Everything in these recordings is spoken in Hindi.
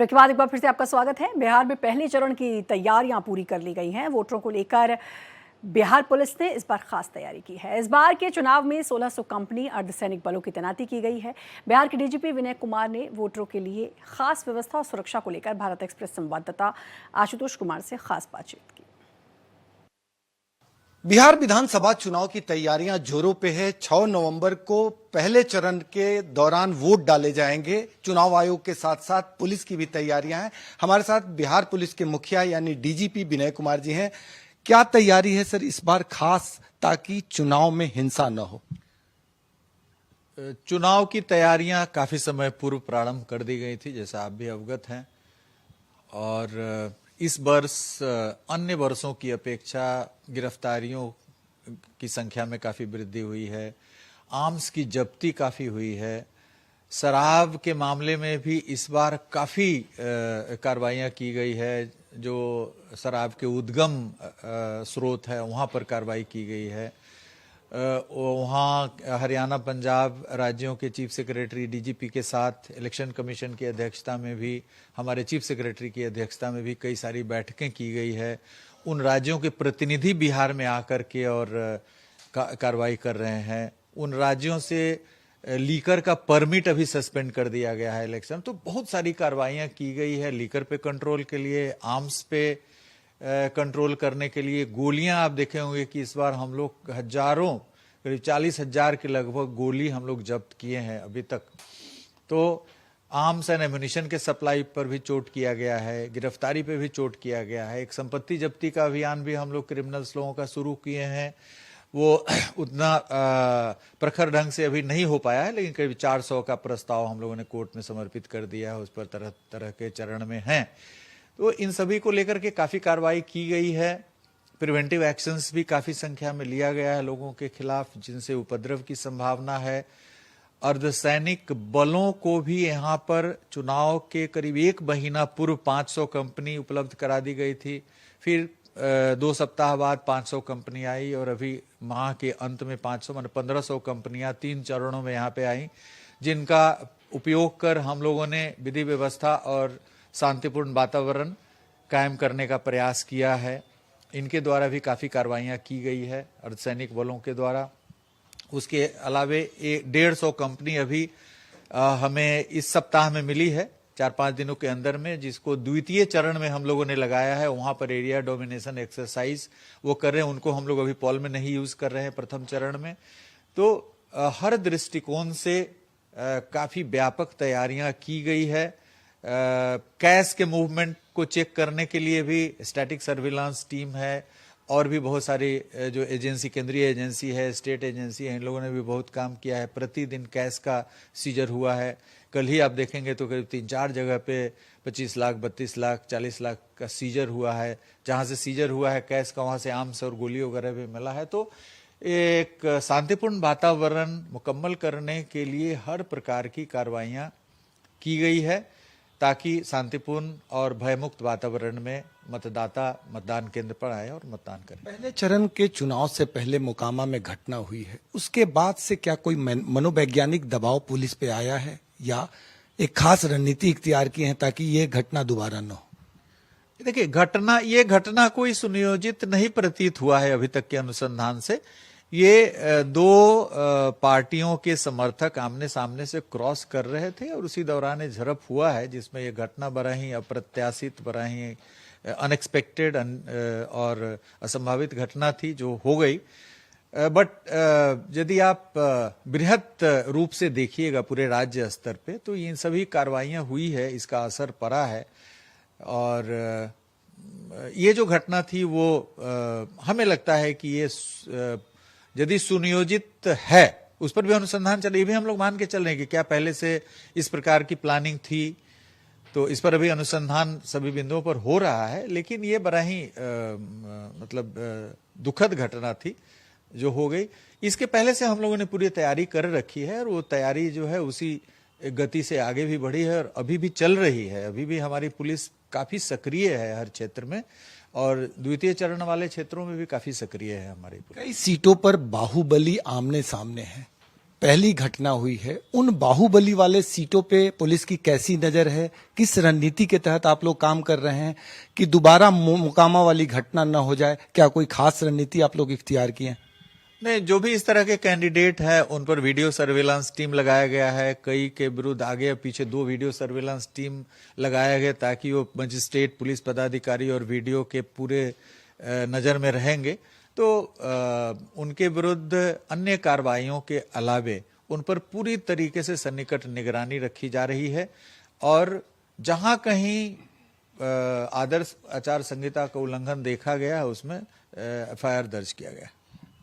ब्रेक के बाद एक बार फिर से आपका स्वागत है। बिहार में पहले चरण की तैयारियां पूरी कर ली गई हैं। वोटरों को लेकर बिहार पुलिस ने इस बार खास तैयारी की है। इस बार के चुनाव में 1600 कंपनी अर्धसैनिक बलों की तैनाती की गई है। बिहार के डीजीपी विनय कुमार ने वोटरों के लिए खास व्यवस्था और सुरक्षा को लेकर भारत एक्सप्रेस संवाददाता आशुतोष कुमार से खास बातचीत की। बिहार विधानसभा चुनाव की तैयारियां जोरों पे है। 6 नवंबर को पहले चरण के दौरान वोट डाले जाएंगे। चुनाव आयोग के साथ साथ पुलिस की भी तैयारियां हैं। हमारे साथ बिहार पुलिस के मुखिया यानी डीजीपी विनय कुमार जी हैं। क्या तैयारी है सर इस बार खास, ताकि चुनाव में हिंसा न हो? चुनाव की तैयारियां काफी समय पूर्व प्रारंभ कर दी गई थी, जैसा आप भी अवगत हैं। और इस वर्ष अन्य वर्षों की अपेक्षा गिरफ्तारियों की संख्या में काफी वृद्धि हुई है। आर्म्स की जब्ती काफी हुई है। शराब के मामले में भी इस बार काफी कार्रवाइयां की गई है। जो शराब के उद्गम स्रोत है वहां पर कार्रवाई की गई है। वहाँ हरियाणा, पंजाब राज्यों के चीफ सेक्रेटरी, डीजीपी के साथ इलेक्शन कमीशन की अध्यक्षता में भी, हमारे चीफ सेक्रेटरी की अध्यक्षता में भी कई सारी बैठकें की गई है। उन राज्यों के प्रतिनिधि बिहार में आकर के और कार्रवाई कर रहे हैं। उन राज्यों से लीकर का परमिट अभी सस्पेंड कर दिया गया है इलेक्शन। तो बहुत सारी कार्रवाइयां की गई है लीकर पे कंट्रोल के लिए, आर्म्स पे कंट्रोल करने के लिए। गोलियां आप देखे होंगे कि इस बार हम लोग हजारों, करीब 40,000 के लगभग गोली हम लोग जब्त किए हैं अभी तक। तो आर्म्स एंड एम्यूनिशन के सप्लाई पर भी चोट किया गया है, गिरफ्तारी पे भी चोट किया गया है। एक संपत्ति जब्ती का अभियान भी हम लोग क्रिमिनल्स लोगों का शुरू किए हैं। वो उतना प्रखर ढंग से अभी नहीं हो पाया है, लेकिन करीब 400 का प्रस्ताव हम लोगों ने कोर्ट में समर्पित कर दिया है। उस पर तरह तरह के चरण में हैं। तो इन सभी को लेकर के काफी कार्रवाई की गई है। प्रिवेंटिव एक्शंस भी काफी संख्या में लिया गया है लोगों के खिलाफ जिनसे उपद्रव की संभावना है। अर्धसैनिक बलों को भी यहाँ पर चुनाव के करीब 1 महीना पूर्व 500 कंपनी उपलब्ध करा दी गई थी। फिर 2 सप्ताह बाद 500 कंपनी आई और अभी माह के अंत में 500 मान 1500 कंपनियां 3 चरणों में यहाँ पे आई, जिनका उपयोग कर हम लोगों ने विधि व्यवस्था और शांतिपूर्ण वातावरण कायम करने का प्रयास किया है। इनके द्वारा भी काफी कार्रवाइयां की गई है अर्धसैनिक बलों के द्वारा। उसके अलावे 150 कंपनी अभी हमें इस सप्ताह में मिली है, 4-5 दिनों के अंदर में, जिसको द्वितीय चरण में हम लोगों ने लगाया है। वहां पर एरिया डोमिनेशन एक्सरसाइज वो कर रहे हैं। उनको हम लोग अभी पॉल में नहीं यूज कर रहे हैं प्रथम चरण में। तो हर दृष्टिकोण से काफी व्यापक तैयारियां की गई है। कैश के मूवमेंट को चेक करने के लिए भी स्टैटिक सर्विलांस टीम है और भी बहुत सारी जो एजेंसी, केंद्रीय एजेंसी है, स्टेट एजेंसी है, इन लोगों ने भी बहुत काम किया है। प्रतिदिन कैश का सीजर हुआ है। कल ही आप देखेंगे तो करीब 3-4 जगह पे 25 लाख, 32 लाख, 40 लाख का सीजर हुआ है। जहां से सीजर हुआ है कैश का, वहां से आर्म्स और गोली वगैरह भी मिला है। तो एक शांतिपूर्ण वातावरण मुकम्मल करने के लिए हर प्रकार की कार्रवाइयां की गई है, ताकि शांतिपूर्ण और भयमुक्त वातावरण में मतदाता मतदान केंद्र पर आए और मतदान करें। पहले चरण के चुनाव से पहले मोकामा में घटना हुई है, उसके बाद से क्या कोई मनोवैज्ञानिक दबाव पुलिस पे आया है या एक खास रणनीति इख्तियार की है ताकि ये घटना दोबारा न हो? देखिए, ये घटना कोई सुनियोजित नहीं प्रतीत हुआ है अभी तक के अनुसंधान से। ये 2 पार्टियों के समर्थक आमने सामने से क्रॉस कर रहे थे और उसी दौरान झड़प हुआ है, जिसमें ये घटना बड़ा ही अप्रत्याशित, बड़ा ही अनएक्सपेक्टेड और असंभावित घटना थी जो हो गई। बट यदि आप बृहत रूप से देखिएगा पूरे राज्य स्तर पे, तो इन सभी कार्रवाइयां हुई है, इसका असर पड़ा है। और ये जो घटना थी वो हमें लगता है कि ये यदि सुनियोजित है, उस पर भी अनुसंधान चल, ये भी हम लोग मान के चल रहे हैं कि क्या पहले से इस प्रकार की प्लानिंग थी। तो इस पर अभी अनुसंधान सभी बिंदुओं पर हो रहा है। लेकिन ये बड़ा ही दुखद घटना थी जो हो गई। इसके पहले से हम लोगों ने पूरी तैयारी कर रखी है और वो तैयारी जो है उसी गति से आगे भी बढ़ी है और अभी भी चल रही है। अभी भी हमारी पुलिस काफी सक्रिय है हर क्षेत्र में और द्वितीय चरण वाले क्षेत्रों में भी काफी सक्रिय है हमारी पुलिस। कई सीटों पर बाहुबली आमने सामने है, पहली घटना हुई है, उन बाहुबली वाले सीटों पे पुलिस की कैसी नजर है? किस रणनीति के तहत आप लोग काम कर रहे हैं कि दोबारा मुकामा वाली घटना न हो जाए? क्या कोई खास रणनीति आप लोग इख्तियार किए हैं? नहीं, जो भी इस तरह के कैंडिडेट है उन पर वीडियो सर्विलांस टीम लगाया गया है। कई के विरुद्ध आगे या पीछे 2 वीडियो सर्विलांस टीम लगाया गया ताकि वो मजिस्ट्रेट, पुलिस पदाधिकारी और वीडियो के पूरे नजर में रहेंगे। तो उनके विरुद्ध अन्य कार्रवाइयों के अलावे उन पर पूरी तरीके से सन्निकट निगरानी रखी जा रही है और जहां कहीं आदर्श आचार संहिता का उल्लंघन देखा गया उसमें एफआईआर दर्ज किया गया।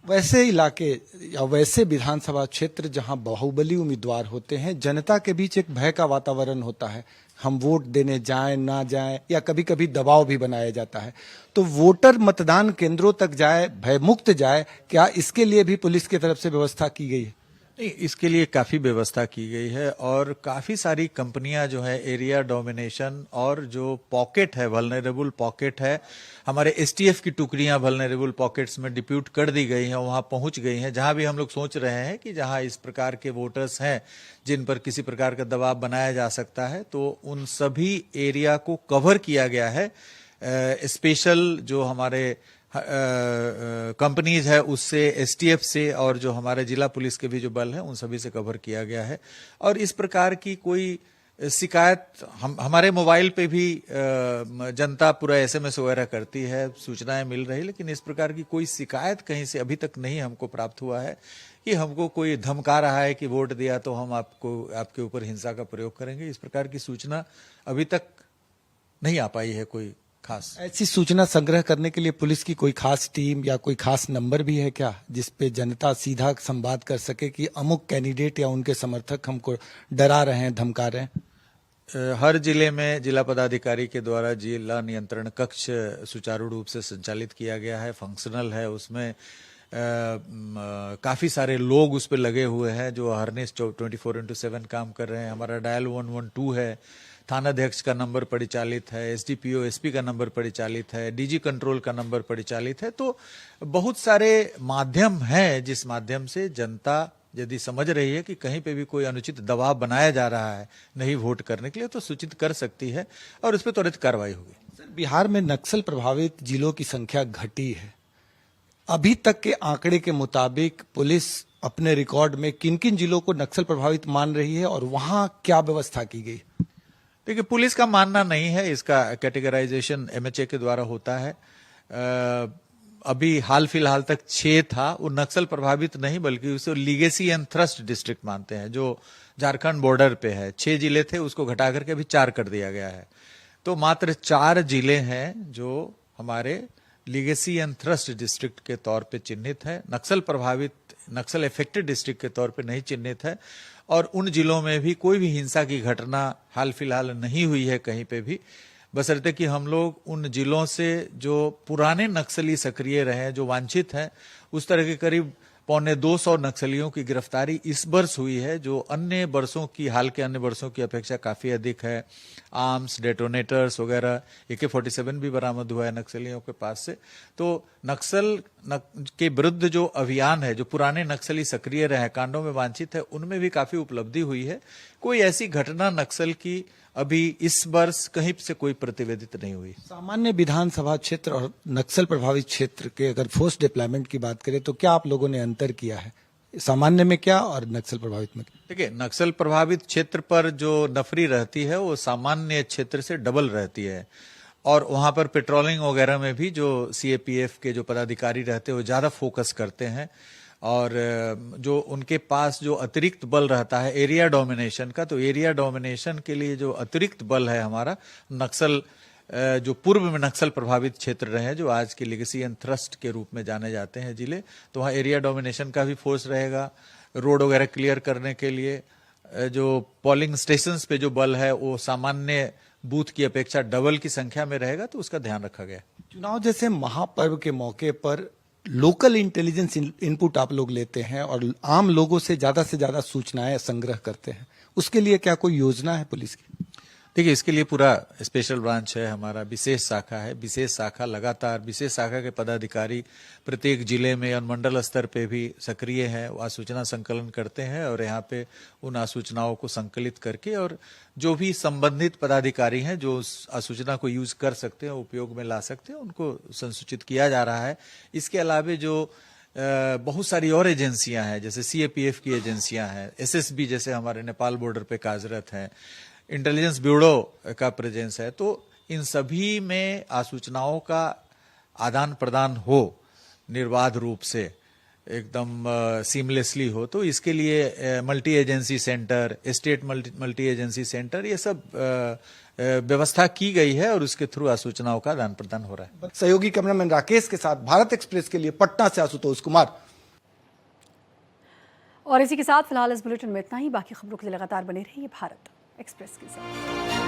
वैसे इलाके या वैसे विधानसभा क्षेत्र जहां बाहुबली उम्मीदवार होते हैं, जनता के बीच एक भय का वातावरण होता है, हम वोट देने जाएं ना जाएं, या कभी कभी दबाव भी बनाया जाता है। तो वोटर मतदान केंद्रों तक जाए, भयमुक्त जाए, क्या इसके लिए भी पुलिस की तरफ से व्यवस्था की गई है? नहीं, इसके लिए काफी व्यवस्था की गई है और काफी सारी कंपनियां जो है एरिया डोमिनेशन और जो पॉकेट है, वल्नरेबल पॉकेट है, हमारे एसटीएफ की टुकड़ियां वल्नरेबल पॉकेट्स में डिप्यूट कर दी गई हैं, वहां पहुंच गई हैं। जहां भी हम लोग सोच रहे हैं कि जहां इस प्रकार के वोटर्स हैं जिन पर किसी प्रकार का दबाव बनाया जा सकता है, तो उन सभी एरिया को कवर किया गया है। स्पेशल जो हमारे कंपनीज है उससे, एसटीएफ से और जो हमारे जिला पुलिस के भी जो बल है उन सभी से कवर किया गया है। और इस प्रकार की कोई शिकायत हमारे मोबाइल पे भी जनता पूरा एसएमएस वगैरह करती है, सूचनाएं मिल रही, लेकिन इस प्रकार की कोई शिकायत कहीं से अभी तक नहीं हमको प्राप्त हुआ है कि हमको कोई धमका रहा है कि वोट दिया तो हम आपके ऊपर हिंसा का प्रयोग करेंगे। इस प्रकार की सूचना अभी तक नहीं आ पाई है कोई खास। ऐसी सूचना संग्रह करने के लिए पुलिस की कोई खास टीम या कोई खास नंबर भी है क्या, जिसपे जनता सीधा संवाद कर सके कि अमुक कैंडिडेट या उनके समर्थक हमको डरा रहे हैं, धमका रहे हैं? हर जिले में जिला पदाधिकारी के द्वारा जिला नियंत्रण कक्ष सुचारू रूप से संचालित किया गया है, फंक्शनल है। उसमें काफी सारे लोग उस पर लगे हुए हैं जो हरनेस 24/7 काम कर रहे हैं। हमारा डायल 112 है, थानाध्यक्ष का नंबर परिचालित है, एसडीपीओ एसपी का नंबर परिचालित है, डीजी कंट्रोल का नंबर परिचालित है। तो बहुत सारे माध्यम हैं जिस माध्यम से जनता यदि समझ रही है कि कहीं पे भी कोई अनुचित दबाव बनाया जा रहा है नहीं वोट करने के लिए, तो सूचित कर सकती है और उस पर त्वरित कार्रवाई होगी। सर, बिहार में नक्सल प्रभावित जिलों की संख्या घटी है। अभी तक के आंकड़े के मुताबिक पुलिस अपने रिकॉर्ड में किन किन जिलों को नक्सल प्रभावित मान रही है और वहां क्या व्यवस्था की गई? देखिए, पुलिस का मानना नहीं है, इसका कैटेगराइजेशन एमएचए के द्वारा होता है। अभी हाल फिलहाल तक 6 था, वो नक्सल प्रभावित नहीं बल्कि उसे लीगेसी एंड थ्रस्ट डिस्ट्रिक्ट मानते हैं जो झारखंड बॉर्डर पे है। 6 जिले थे, उसको घटा करके अभी 4 कर दिया गया है। तो मात्र 4 जिले हैं जो हमारे लीगेसी एंड थ्रस्ट डिस्ट्रिक्ट के तौर पे चिन्हित है, नक्सल प्रभावित, नक्सल इफेक्टेड डिस्ट्रिक्ट के तौर पे नहीं चिन्हित है। और उन जिलों में भी कोई भी हिंसा की घटना हाल फिलहाल नहीं हुई है कहीं पे भी, बशर्ते कि हम लोग उन जिलों से जो पुराने नक्सली सक्रिय रहे हैं, जो वांछित हैं, उस तरह के करीब 250 नक्सलियों की गिरफ्तारी इस वर्ष हुई है, जो अन्य वर्षों की, हाल के अन्य वर्षों की अपेक्षा काफी अधिक है। आर्म्स, डेटोनेटर्स वगैरह, AK-47 भी बरामद हुआ है नक्सलियों के पास से। तो नक्सल के विरुद्ध जो अभियान है, जो पुराने नक्सली सक्रिय रहे, कांडों में वांछित है, उनमें भी काफी उपलब्धि हुई है। कोई ऐसी घटना नक्सल की अभी इस वर्ष कहीं से कोई प्रतिवेदित नहीं हुई। सामान्य विधानसभा क्षेत्र और नक्सल प्रभावित क्षेत्र के अगर फोर्स डिप्लॉयमेंट की बात करें तो क्या आप लोगों ने अंतर किया है, सामान्य में क्या और नक्सल प्रभावित में? देखिए, नक्सल प्रभावित क्षेत्र पर जो नफरी रहती है वो सामान्य क्षेत्र से डबल रहती है और वहां पर पेट्रोलिंग वगैरह में भी जो सीएपीएफ के जो पदाधिकारी रहते हैं वो ज्यादा फोकस करते हैं और जो उनके पास जो अतिरिक्त बल रहता है एरिया डोमिनेशन का, तो एरिया डोमिनेशन के लिए जो अतिरिक्त बल है हमारा, नक्सल जो पूर्व में नक्सल प्रभावित क्षेत्र रहे, जो आज के लीगेसी एंड थ्रस्ट के रूप में जाने जाते हैं जिले, तो वहाँ एरिया डोमिनेशन का भी फोर्स रहेगा। रोड वगैरह क्लियर करने के लिए जो पोलिंग स्टेशंस पे जो बल है वो सामान्य बूथ की अपेक्षा डबल की संख्या में रहेगा, तो उसका ध्यान रखा गया। चुनाव जैसे महापर्व के मौके पर लोकल इंटेलिजेंस इनपुट आप लोग लेते हैं और आम लोगों से ज्यादा सूचनाएं संग्रह करते हैं, उसके लिए क्या कोई योजना है पुलिस की? देखिए, इसके लिए पूरा स्पेशल ब्रांच है, हमारा विशेष शाखा है। विशेष शाखा लगातार, विशेष शाखा के पदाधिकारी प्रत्येक जिले में और मंडल स्तर पे भी सक्रिय हैं, आसूचना संकलन करते हैं और यहाँ पे उन आसूचनाओं को संकलित करके और जो भी संबंधित पदाधिकारी हैं जो उस आसूचना को यूज कर सकते हैं, उपयोग में ला सकते हैं, उनको संसूचित किया जा रहा है। इसके अलावा जो बहुत सारी और एजेंसियां हैं, जैसे सीएपीएफ की एजेंसियां हैं, एसएसबी जैसे हमारे नेपाल बॉर्डर पे कार्यरत हैं, इंटेलिजेंस ब्यूरो का प्रेजेंस है, तो इन सभी में आसूचनाओं का आदान प्रदान हो निर्बाध रूप से, एकदम सीमलेसली हो, तो इसके लिए multi agency centre, state multi agency centre, ये सब व्यवस्था की गई है और उसके थ्रू आसूचनाओं का आदान प्रदान हो रहा है। सहयोगी कैमरामैन राकेश के साथ भारत एक्सप्रेस के लिए पटना से आशुतोष कुमार। और इसी के साथ फिलहाल इस बुलेटिन में इतना ही। बाकी खबरों के लिए लगातार बने रहिए भारत एक्सप्रेस के साथ।